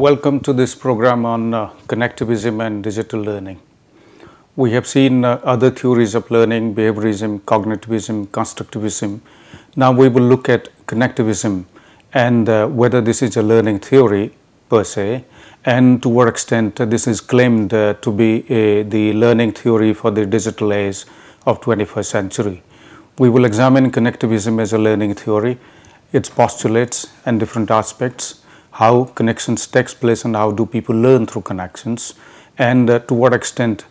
Welcome to this program on connectivism and digital learning. We have seen other theories of learning, behaviorism, cognitivism, constructivism. Now we will look at connectivism and whether this is a learning theory per se, and to what extent this is claimed to be the learning theory for the digital age of 21st century. We will examine connectivism as a learning theory, its postulates and different aspects, how connections takes place and how do people learn through connections, and to what extent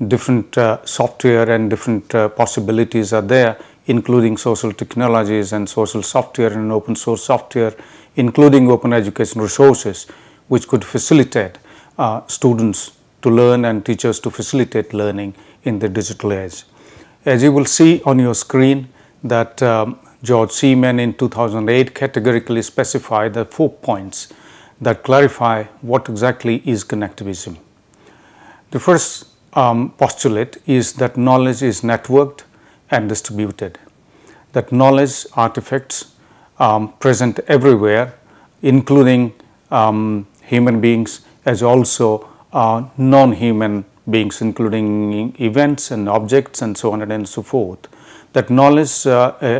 different software and different possibilities are there, including social technologies and social software and open source software, including open education resources, which could facilitate students to learn and teachers to facilitate learning in the digital age. As you will see on your screen that George Seaman in 2008 categorically specified the 4 points that clarify what exactly is connectivism. The first postulate is that knowledge is networked and distributed, that knowledge artifacts present everywhere, including human beings as also non-human beings, including events and objects and so on and so forth. That knowledge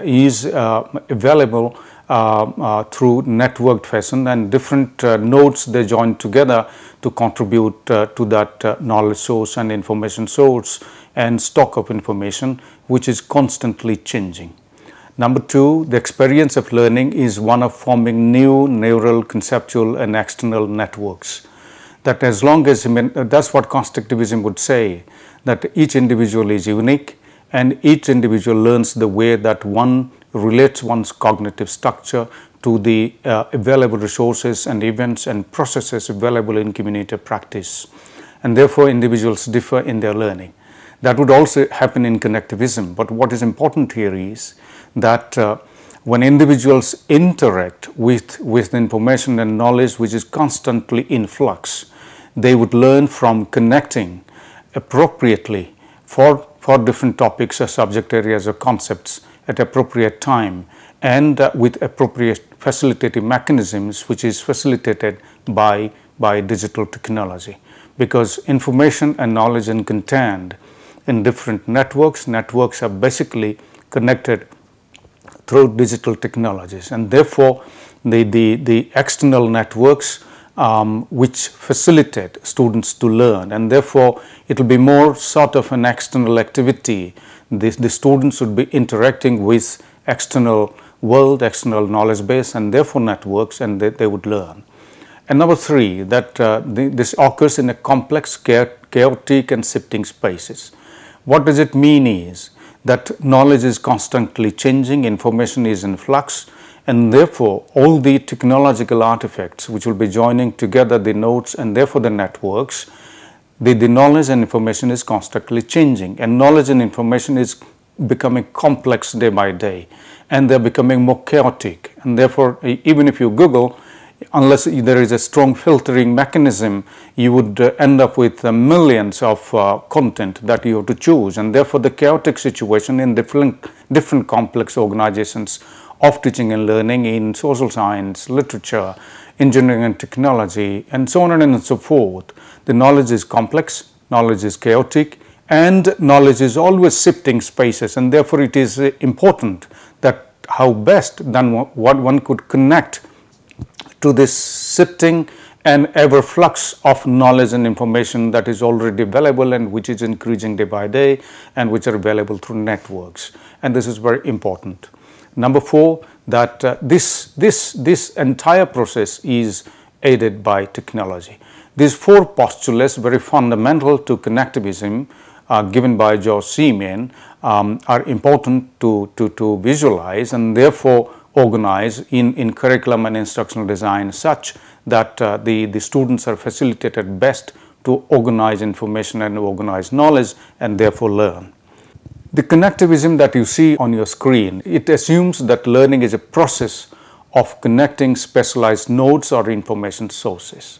is available through networked fashion, and different nodes they join together to contribute to that knowledge source and information source and stock of information, which is constantly changing. Number two, the experience of learning is one of forming new neural, conceptual and external networks. That as long as, that's what constructivism would say, that each individual is unique and each individual learns the way that one relates one's cognitive structure to the available resources and events and processes available in community practice, and therefore individuals differ in their learning. That would also happen in connectivism, but what is important here is that when individuals interact with information and knowledge which is constantly in flux, they would learn from connecting appropriately for different topics or subject areas or concepts at appropriate time, and with appropriate facilitative mechanisms, which is facilitated by digital technology. Because information and knowledge and content in different networks are basically connected through digital technologies, and therefore the external networks which facilitate students to learn, and therefore it will be more sort of an external activity. The students would be interacting with external world, external knowledge base, and therefore networks, and they would learn. And number three, that this occurs in a complex, chaotic and shifting spaces. What does it mean is that knowledge is constantly changing, information is in flux, and therefore all the technological artifacts which will be joining together the nodes and therefore the networks, the knowledge and information is constantly changing, and knowledge and information is becoming complex day by day, and they're becoming more chaotic, and therefore even if you Google, unless there is a strong filtering mechanism, you would end up with millions of content that you have to choose, and therefore the chaotic situation in different complex organizations of teaching and learning in social science, literature, engineering and technology, and so on and so forth. The knowledge is complex, knowledge is chaotic, and knowledge is always shifting spaces, and therefore it is important that how best then what one could connect to this shifting and ever flux of knowledge and information that is already available and which is increasing day by day and which are available through networks, and this is very important. Number four, that this entire process is aided by technology. These four postulates, very fundamental to connectivism, given by George Seaman, are important to visualize and therefore organize in curriculum and instructional design such that the students are facilitated best to organize information and organize knowledge and therefore learn. The connectivism that you see on your screen, it assumes that learning is a process of connecting specialized nodes or information sources,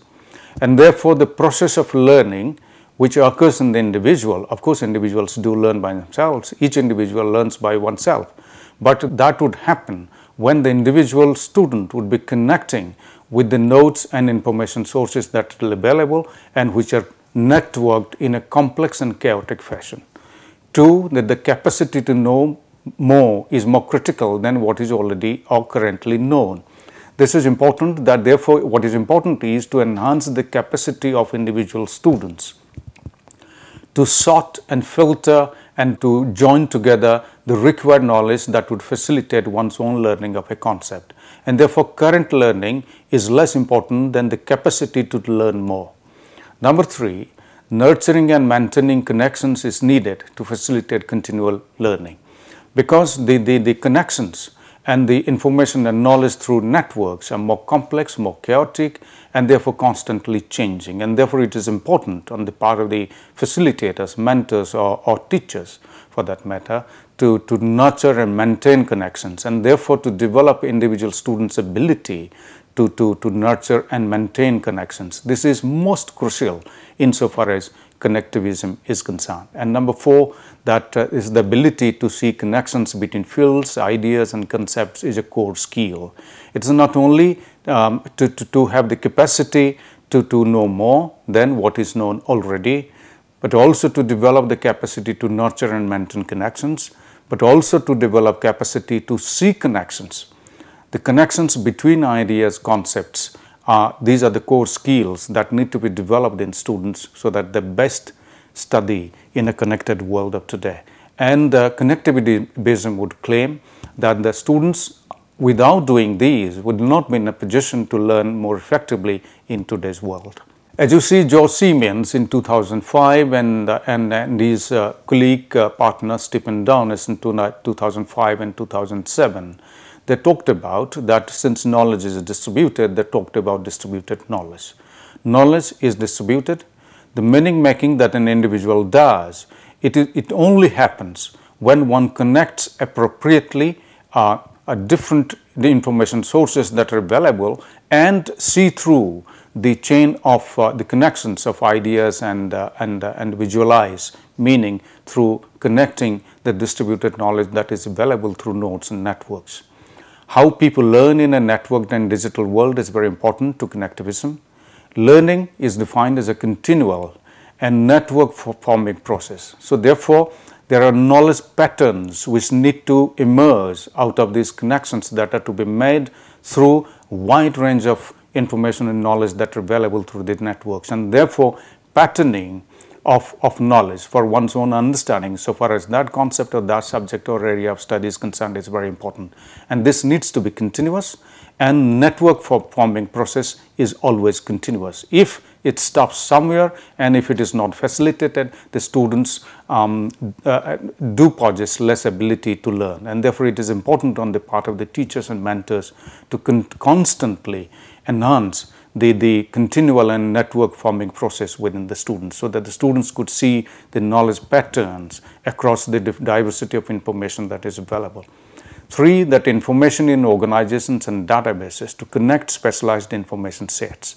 and therefore the process of learning which occurs in the individual, of course individuals do learn by themselves, each individual learns by oneself, but that would happen when the individual student would be connecting with the nodes and information sources that are available and which are networked in a complex and chaotic fashion. 2, that the capacity to know more is more critical than what is already or currently known. This is important, that therefore what is important is to enhance the capacity of individual students to sort and filter and to join together the required knowledge that would facilitate one's own learning of a concept. And therefore current learning is less important than the capacity to learn more. Number 3, nurturing and maintaining connections is needed to facilitate continual learning, because the connections and the information and knowledge through networks are more complex, more chaotic, and therefore constantly changing. And therefore it is important on the part of the facilitators, mentors, or teachers for that matter, to nurture and maintain connections, and therefore to develop individual students' ability to nurture and maintain connections. This is most crucial insofar as connectivism is concerned. And number 4, that is the ability to see connections between fields, ideas and concepts is a core skill. It is not only to have the capacity to know more than what is known already, but also to develop the capacity to nurture and maintain connections, but also to develop capacity to see connections. The connections between ideas, concepts, these are the core skills that need to be developed in students so that they best study in a connected world of today. And Connectivism would claim that the students, without doing these, would not be in a position to learn more effectively in today's world. As you see, George Siemens in 2005 and his colleague partner Stephen Downes in 2005 and 2007, they talked about that since knowledge is distributed, they talked about distributed knowledge. Knowledge is distributed. The meaning making that an individual does, it only happens when one connects appropriately the information sources that are available and see through the chain of the connections of ideas and visualize meaning through connecting the distributed knowledge that is available through nodes and networks. How people learn in a networked and digital world is very important to connectivism. Learning is defined as a continual and network forming process. So therefore, there are knowledge patterns which need to emerge out of these connections that are to be made through a wide range of information and knowledge that are available through the networks, and therefore patterning of knowledge for one's own understanding so far as that concept or that subject or area of study is concerned is very important. And this needs to be continuous, and network forming process is always continuous. If it stops somewhere and if it is not facilitated, the students do possess less ability to learn, and therefore it is important on the part of the teachers and mentors to constantly enhance the continual and network forming process within the students, so that the students could see the knowledge patterns across the diversity of information that is available. 3, that information in organizations and databases to connect specialized information sets.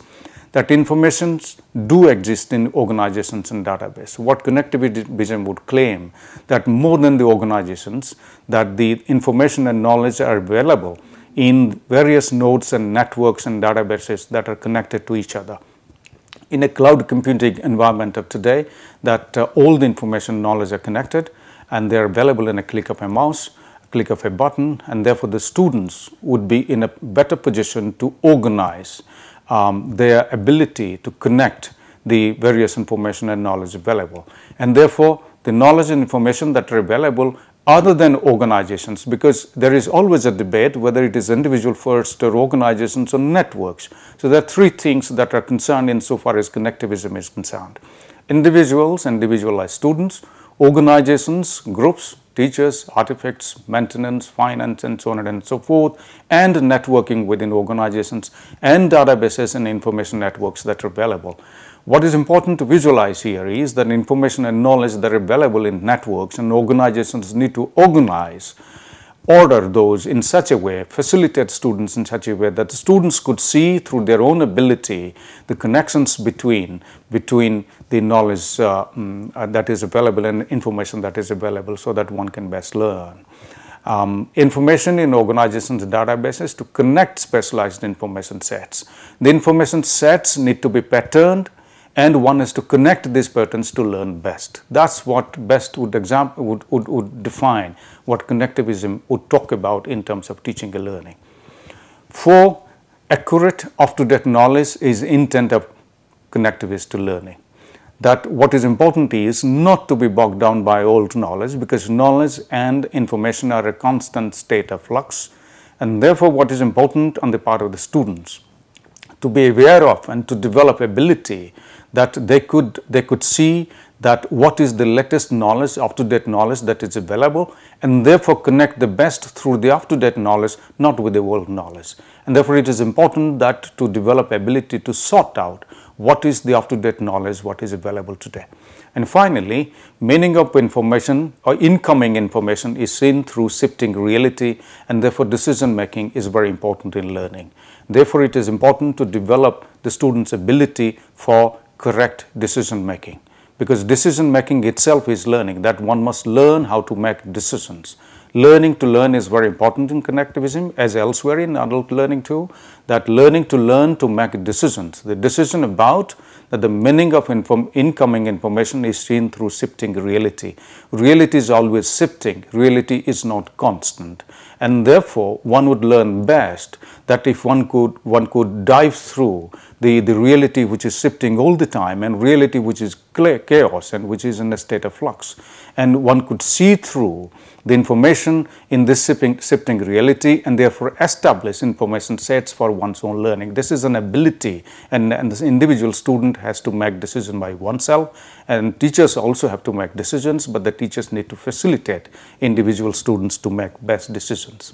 That informations do exist in organizations and databases. What Connectivism would claim that more than the organizations, that the information and knowledge are available in various nodes and networks and databases that are connected to each other. In a cloud computing environment of today, that all the information and knowledge are connected and they are available in a click of a mouse, click of a button, and therefore the students would be in a better position to organize their ability to connect the various information and knowledge available. And therefore, the knowledge and information that are available other than organizations, because there is always a debate whether it is individual first or organizations or networks. So there are 3 things that are concerned insofar as connectivism is concerned: individuals, individualized students; organizations, groups, teachers, artifacts, maintenance, finance, and so on and so forth; and networking within organizations and databases and information networks that are available. What is important to visualize here is that information and knowledge that are available in networks and organizations need to organize, order those in such a way, facilitate students in such a way that the students could see through their own ability the connections between the knowledge that is available and information that is available, so that one can best learn. information in organizations' databases to connect specialized information sets. The information sets need to be patterned, and one is to connect these patterns to learn best. That's what best would define what connectivism would talk about in terms of teaching and learning. For accurate, up-to-date knowledge is intent of connectivist to learning. That what is important is not to be bogged down by old knowledge, because knowledge and information are a constant state of flux, and therefore what is important on the part of the students to be aware of and to develop ability that they could see that what is the latest knowledge, up-to-date knowledge that is available, and therefore connect the best through the up-to-date knowledge, not with the old knowledge. And therefore it is important that to develop ability to sort out what is the up-to-date knowledge, what is available today. And finally, meaning of information or incoming information is seen through shifting reality, and therefore decision making is very important in learning. Therefore it is important to develop the student's ability for correct decision making, because decision making itself is learning, that one must learn how to make decisions. Learning to learn is very important in connectivism as elsewhere in adult learning too, that learning to learn to make decisions. The decision about that the meaning of incoming information is seen through shifting reality. Reality is always shifting, reality is not constant, and therefore one would learn best that if one could dive through the reality which is shifting all the time, and reality which is chaos and which is in a state of flux, and one could see through the information in this shifting reality, and therefore establish information sets for one's own learning. This is an ability, and this individual student has to make decision by oneself, and teachers also have to make decisions, but the teachers need to facilitate individual students to make best decisions.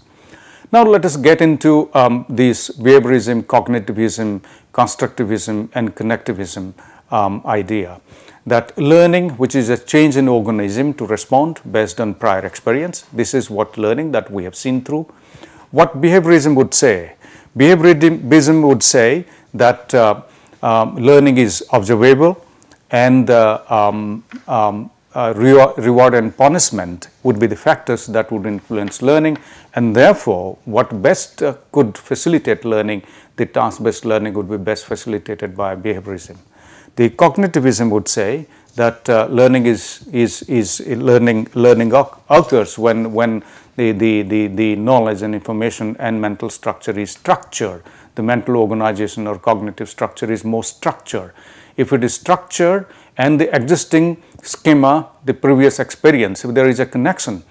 Now let us get into these behaviorism, cognitivism, constructivism and connectivism idea. That learning, which is a change in organism to respond based on prior experience, this is what learning that we have seen through. What behaviorism would say? Behaviorism would say that learning is observable, and reward and punishment would be the factors that would influence learning, and therefore what best could facilitate learning, the task-based learning would be best facilitated by behaviorism. The cognitivism would say that learning occurs when the knowledge and information and mental structure is structured. The mental organization or cognitive structure is more structured. If it is structured and the existing schema, the previous experience, if there is a connection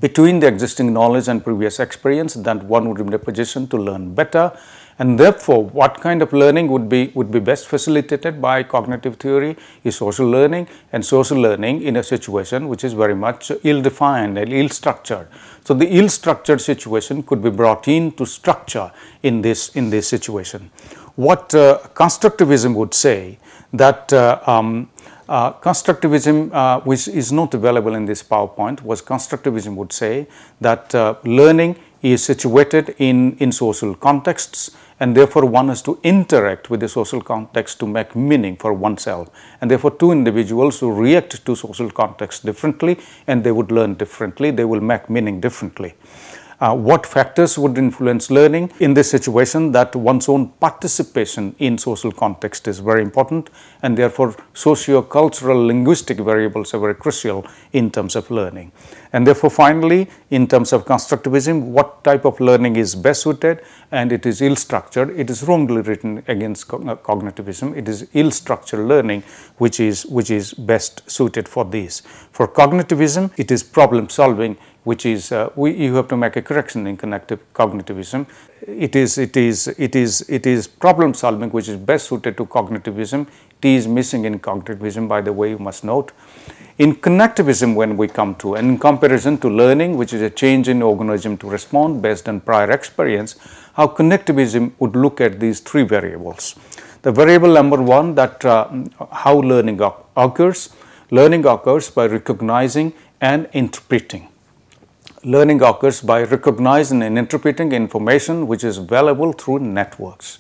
between the existing knowledge and previous experience, then one would be in a position to learn better. And therefore, what kind of learning would be best facilitated by cognitive theory is social learning, and social learning in a situation which is very much ill-defined and ill-structured. So the ill-structured situation could be brought in to structure in this situation. What constructivism would say, that constructivism, which is not available in this PowerPoint, was constructivism would say that learning is situated in social contexts, and therefore one has to interact with the social context to make meaning for oneself, and therefore two individuals who react to social context differently, and they would learn differently, they will make meaning differently. What factors would influence learning in this situation? That one's own participation in social context is very important, and therefore socio-cultural linguistic variables are very crucial in terms of learning. And therefore finally, in terms of constructivism, what type of learning is best suited, and it is ill-structured. It is wrongly written against cognitivism. It is ill-structured learning which is best suited for this. For cognitivism, it is problem solving, which is you have to make a correction in cognitivism. It is problem solving which is best suited to cognitivism. T is missing in cognitivism, by the way, you must note. In connectivism, when we come to, and in comparison to learning, which is a change in organism to respond based on prior experience, how connectivism would look at these three variables. The variable number one, that how learning occurs. Learning occurs by recognizing and interpreting. Learning occurs by recognizing and interpreting information which is available through networks.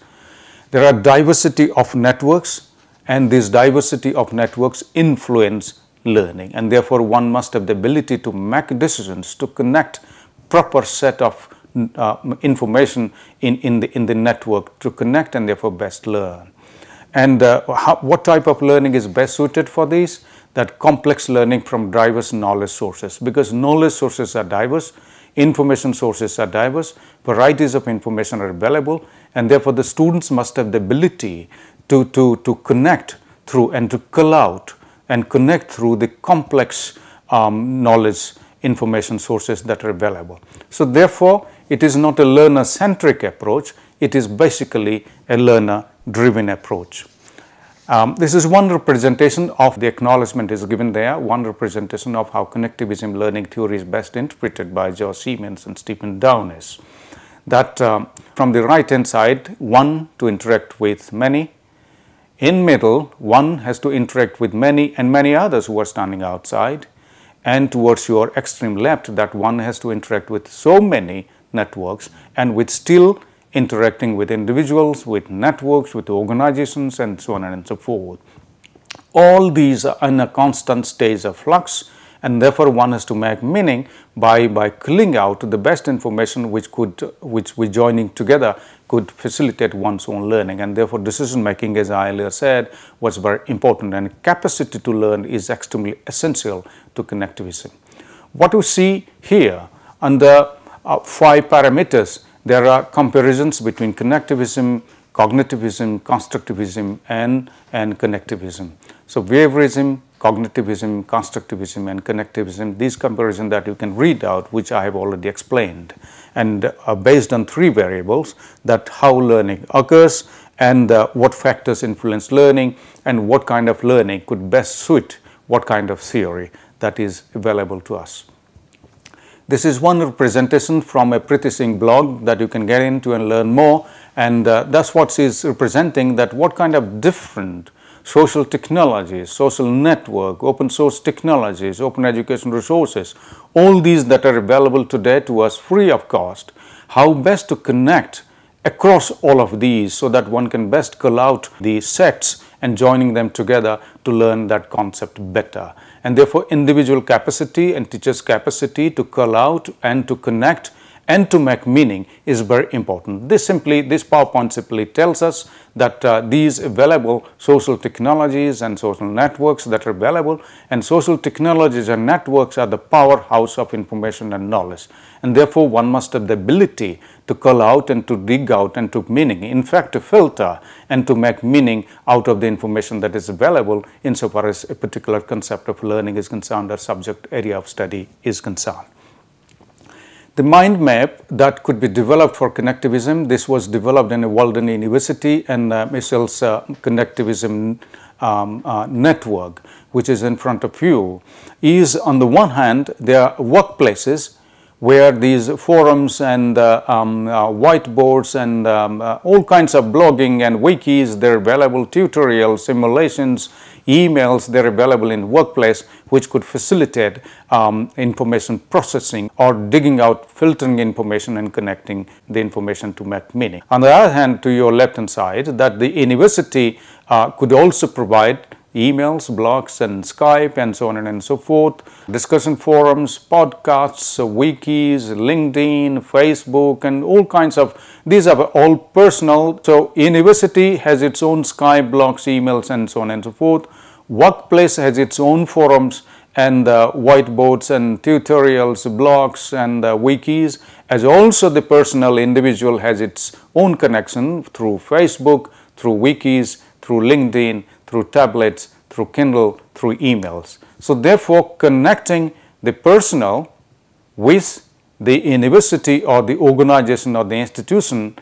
There are diversity of networks, and this diversity of networks influence learning, and therefore one must have the ability to make decisions, to connect proper set of information in the network to connect and therefore best learn. And what type of learning is best suited for these? That complex learning from diverse knowledge sources, because knowledge sources are diverse, information sources are diverse, varieties of information are available, and therefore the students must have the ability to connect through and to cull out and connect through the complex knowledge information sources that are available. So therefore, it is not a learner-centric approach, it is basically a learner-driven approach. This is one representation of the acknowledgement is given there, one representation of how connectivism learning theory is best interpreted by George Siemens and Stephen Downes. That from the right hand side, one to interact with many, in middle one has to interact with many and many others who are standing outside, and towards your extreme left that one has to interact with so many networks and with still interacting with individuals, with networks, with organizations, and so on and so forth. All these are in a constant state of flux, and therefore one has to make meaning by culling out the best information which we joining together could facilitate one's own learning, and therefore decision making, as I earlier said, was very important, and capacity to learn is extremely essential to connectivism. What you see here under 5 parameters, there are comparisons between connectivism, cognitivism, constructivism, and connectivism. So behaviorism, cognitivism, constructivism, and connectivism, these comparisons that you can read out, which I have already explained, and are based on 3 variables, that how learning occurs, and what factors influence learning, and what kind of learning could best suit what kind of theory that is available to us. This is one representation from a Priti Singh blog that you can get into and learn more, and that's what is representing, that what kind of different social technologies, social network, open source technologies, open education resources, all these that are available today to us free of cost, how best to connect across all of these so that one can best cull out the sets and joining them together to learn that concept better. And therefore, individual capacity and teachers' capacity to cull out and to connect and to make meaning is very important. This PowerPoint simply tells us that these available social technologies and social networks that are available, and social technologies and networks are the powerhouse of information and knowledge, and therefore one must have the ability to cull out and to dig out and to meaning, in fact to filter and to make meaning out of the information that is available insofar as a particular concept of learning is concerned or subject area of study is concerned. The mind map that could be developed for connectivism, this was developed in Walden University, and Michel's Connectivism network, which is in front of you, is on the one hand, there are workplaces where these forums and whiteboards and all kinds of blogging and wikis, they're available, tutorials, simulations, emails, they're available in workplace, which could facilitate information processing or digging out, filtering information and connecting the information to make meaning. On the other hand, to your left hand side, that the university could also provide emails, blogs and Skype and so on and so forth, discussion forums, podcasts, wikis, LinkedIn, Facebook, and all kinds of, these are all personal. So university has its own Skype, blogs, emails and so on and so forth. Workplace has its own forums and whiteboards and tutorials, blogs and wikis, as also the personal individual has its own connection through Facebook, through wikis, through LinkedIn, through tablets, through Kindle, through emails. So therefore, connecting the personal with the university or the organization or the institution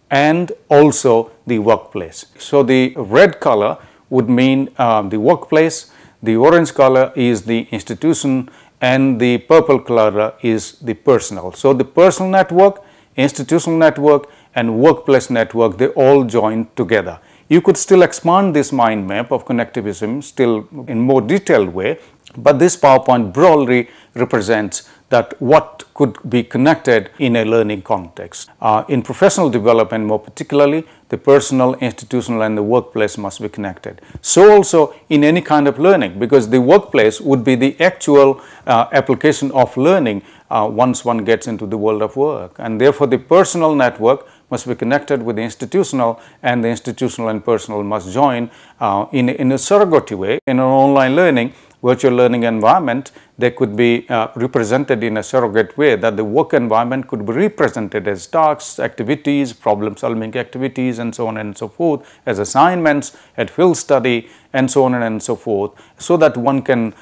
and also the workplace. So the red color would mean the workplace, the orange color is the institution, and the purple color is the personal. So the personal network, institutional network and workplace network, they all join together. You could still expand this mind map of connectivism still in more detailed way, but this PowerPoint broadly represents that what could be connected in a learning context. In professional development more particularly, the personal, institutional and the workplace must be connected. So also in any kind of learning, because the workplace would be the actual application of learning once one gets into the world of work, and therefore the personal network must be connected with the institutional, and the institutional and personal must join in a surrogate way. In an online learning, virtual learning environment, they could be represented in a surrogate way, that the work environment could be represented as tasks, activities, problem solving activities and so on and so forth, as assignments, at field study and so on and so forth, so that one can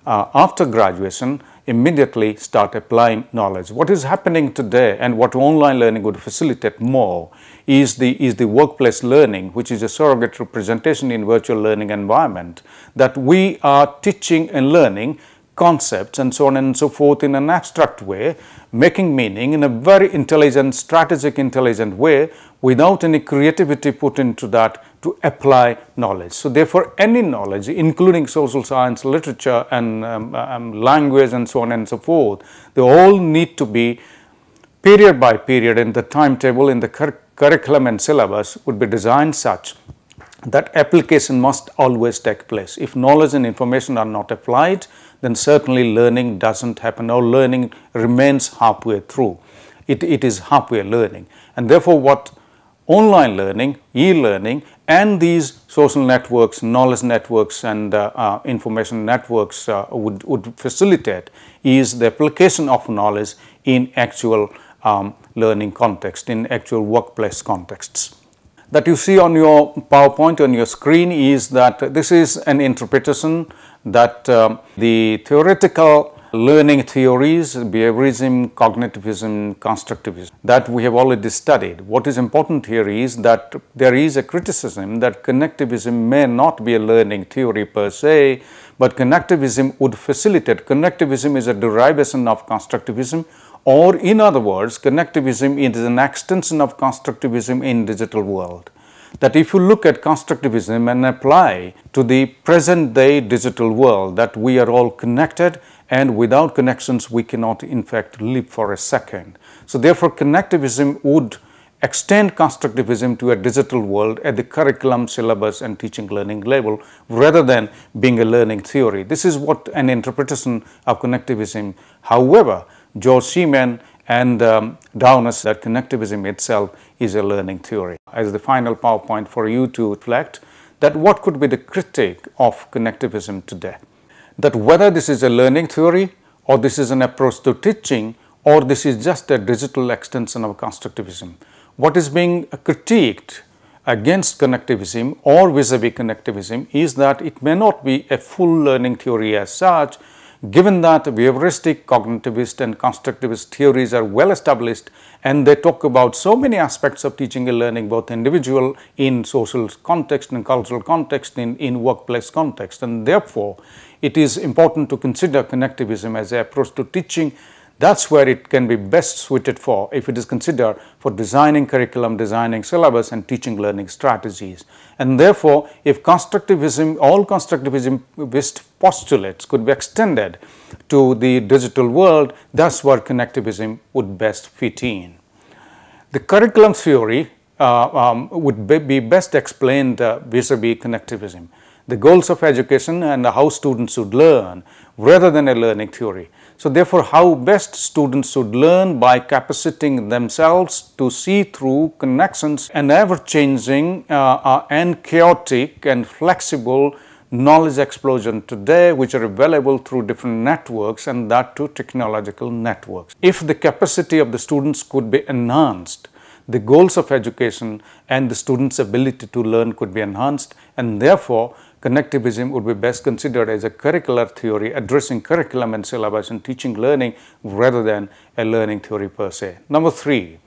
after graduation immediately start applying knowledge. What is happening today and what online learning would facilitate more is the workplace learning, which is a surrogate representation in virtual learning environment, that we are teaching and learning concepts and so on and so forth in an abstract way, making meaning in a very intelligent, strategic, intelligent way, without any creativity put into that to apply knowledge. So therefore, any knowledge, including social science, literature and language and so on and so forth, they all need to be period by period in the timetable, in the curriculum and syllabus would be designed such that application must always take place. If knowledge and information are not applied, then certainly learning doesn't happen, or learning remains halfway through. It is halfway learning, and therefore what online learning, e-learning and these social networks, knowledge networks and information networks would facilitate is the application of knowledge in actual learning context, in actual workplace contexts. That you see on your PowerPoint on your screen is that this is an interpretation that the theoretical learning theories, behaviorism, cognitivism, constructivism, that we have already studied. What is important here is that there is a criticism that connectivism may not be a learning theory per se, but connectivism would facilitate. Connectivism is a derivation of constructivism, or in other words, connectivism is an extension of constructivism in digital world. That if you look at constructivism and apply to the present day digital world, that we are all connected, and without connections we cannot in fact live for a second. So therefore connectivism would extend constructivism to a digital world at the curriculum, syllabus and teaching learning level, rather than being a learning theory. This is what an interpretation of connectivism. However, George Seaman and Downes that connectivism itself is a learning theory. As the final PowerPoint for you to reflect, that what could be the critique of connectivism today? That whether this is a learning theory, or this is an approach to teaching, or this is just a digital extension of constructivism. What is being critiqued against connectivism or vis-a-vis connectivism is that it may not be a full learning theory as such, given that behavioristic, cognitivist and constructivist theories are well established, and they talk about so many aspects of teaching and learning, both individual, in social context and cultural context, in workplace context, and therefore it is important to consider connectivism as an approach to teaching. That's where it can be best suited for, if it is considered for designing curriculum, designing syllabus and teaching learning strategies. And therefore, if constructivism, all constructivist postulates could be extended to the digital world, that's where connectivism would best fit in. The curriculum theory would be best explained vis-a-vis connectivism. The goals of education and how students should learn, rather than a learning theory. So therefore, how best students should learn by capacitating themselves to see through connections and ever-changing and chaotic and flexible knowledge explosion today, which are available through different networks, and that too technological networks. If the capacity of the students could be enhanced, the goals of education and the students' ability to learn could be enhanced, and therefore connectivism would be best considered as a curricular theory addressing curriculum and syllabus and teaching learning, rather than a learning theory per se. Number 3,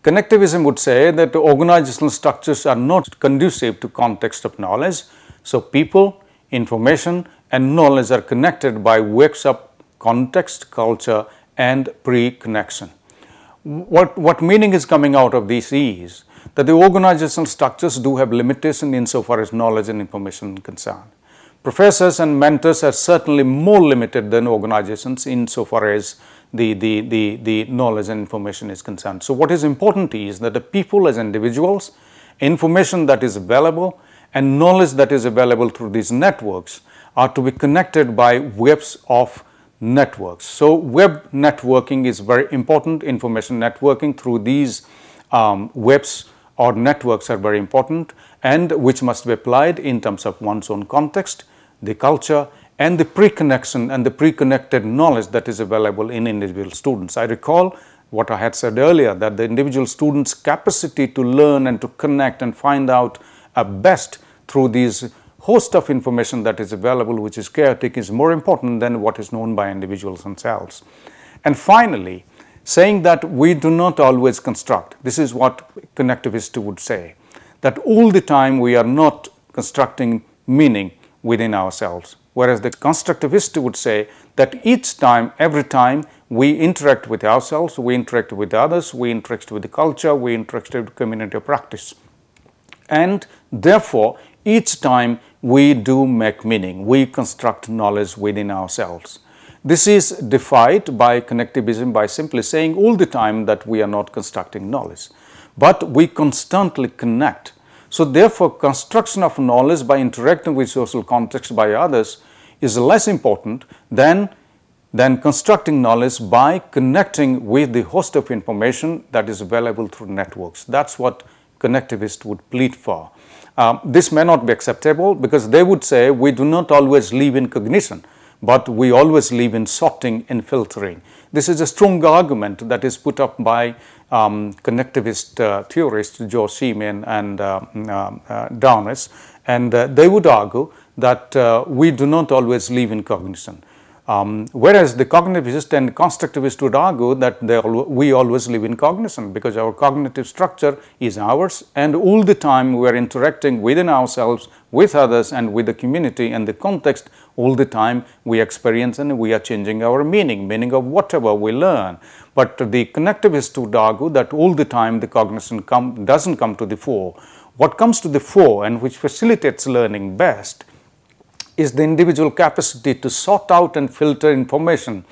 connectivism would say that the organizational structures are not conducive to context of knowledge. So people, information and knowledge are connected by wakes up context, culture and pre-connection. What meaning is coming out of this is that the organizational structures do have limitation insofar as knowledge and information are concerned. professors and mentors are certainly more limited than organizations insofar as the knowledge and information is concerned. So what is important is that the people as individuals, information that is available and knowledge that is available through these networks are to be connected by webs of networks. So web networking is very important. Information networking through these webs or networks are very important, and which must be applied in terms of one's own context, the culture, and the pre-connection and the pre-connected knowledge that is available in individual students. I recall what I had said earlier, that the individual students' capacity to learn and to connect and find out best through these host of information that is available, which is chaotic, is more important than what is known by individuals themselves. And finally, saying that we do not always construct. This is what connectivists would say, that all the time we are not constructing meaning within ourselves. Whereas the constructivist would say that each time, every time we interact with ourselves, we interact with others, we interact with the culture, we interact with community of practice. And therefore, each time we do make meaning, we construct knowledge within ourselves. This is defied by connectivism by simply saying all the time that we are not constructing knowledge, but we constantly connect. So therefore, construction of knowledge by interacting with social context by others is less important than constructing knowledge by connecting with the host of information that is available through networks. That's what connectivists would plead for. This may not be acceptable because they would say we do not always live in cognition, but we always live in sorting and filtering. This is a strong argument that is put up by connectivist theorists George Siemens and Downes, and they would argue that we do not always live in cognition. Whereas the cognitivist and constructivist would argue that we always live in cognition because our cognitive structure is ours, and all the time we are interacting within ourselves, with others, and with the community and the context. All the time we experience and we are changing our meaning of whatever we learn. But the connectivist would argue that all the time the cognition doesn't come to the fore. What comes to the fore and which facilitates learning best is the individual capacity to sort out and filter information,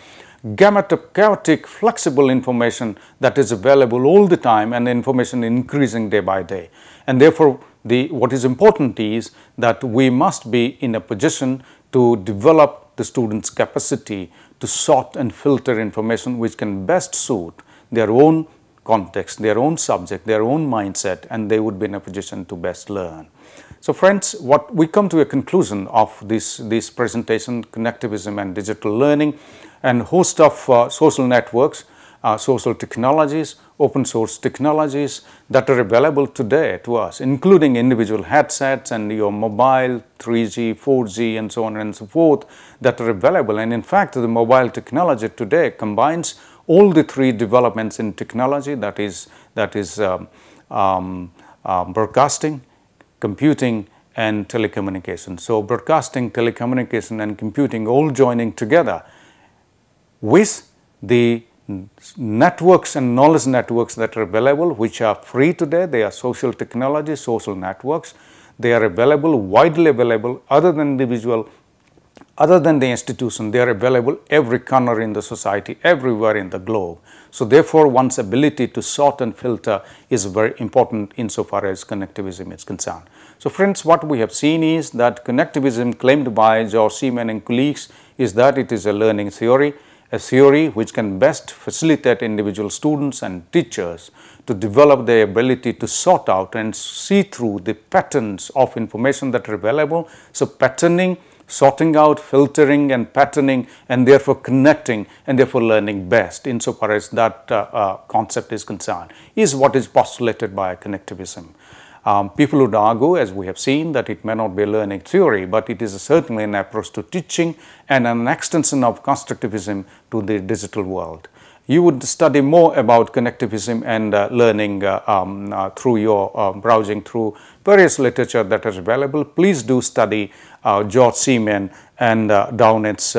gamut of chaotic, flexible information that is available all the time, and information increasing day by day. And therefore, what is important is that we must be in a position to develop the students' capacity to sort and filter information which can best suit their own context, their own subject, their own mindset, and they would be in a position to best learn. So friends, what we come to a conclusion of this presentation, Connectivism and Digital Learning, and host of social networks, social technologies, open source technologies that are available today to us, including individual headsets and your mobile, 3G, 4G, and so on and so forth, that are available. And in fact, the mobile technology today combines all the three developments in technology, that is broadcasting, computing, and telecommunication. So broadcasting, telecommunication, and computing all joining together with the networks and knowledge networks that are available, which are free today. They are social technologies, social networks. They are available, widely available, other than individual, other than the institution. They are available every corner in the society, everywhere in the globe. So therefore, one's ability to sort and filter is very important insofar as connectivism is concerned. So friends, what we have seen is that connectivism, claimed by George Siemens and colleagues, is that it is a learning theory, a theory which can best facilitate individual students and teachers to develop their ability to sort out and see through the patterns of information that are available. So patterning, sorting out, filtering and patterning, and therefore connecting, and therefore learning best insofar as that concept is concerned, is what is postulated by connectivism. People would argue, as we have seen, that it may not be a learning theory, but it is certainly an approach to teaching and an extension of constructivism to the digital world. You would study more about connectivism and learning through your browsing through various literature that is available. Please do study George Siemens and Downes'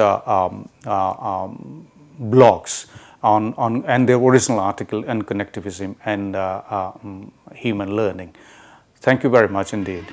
blogs and their original article on connectivism and human learning. Thank you very much indeed.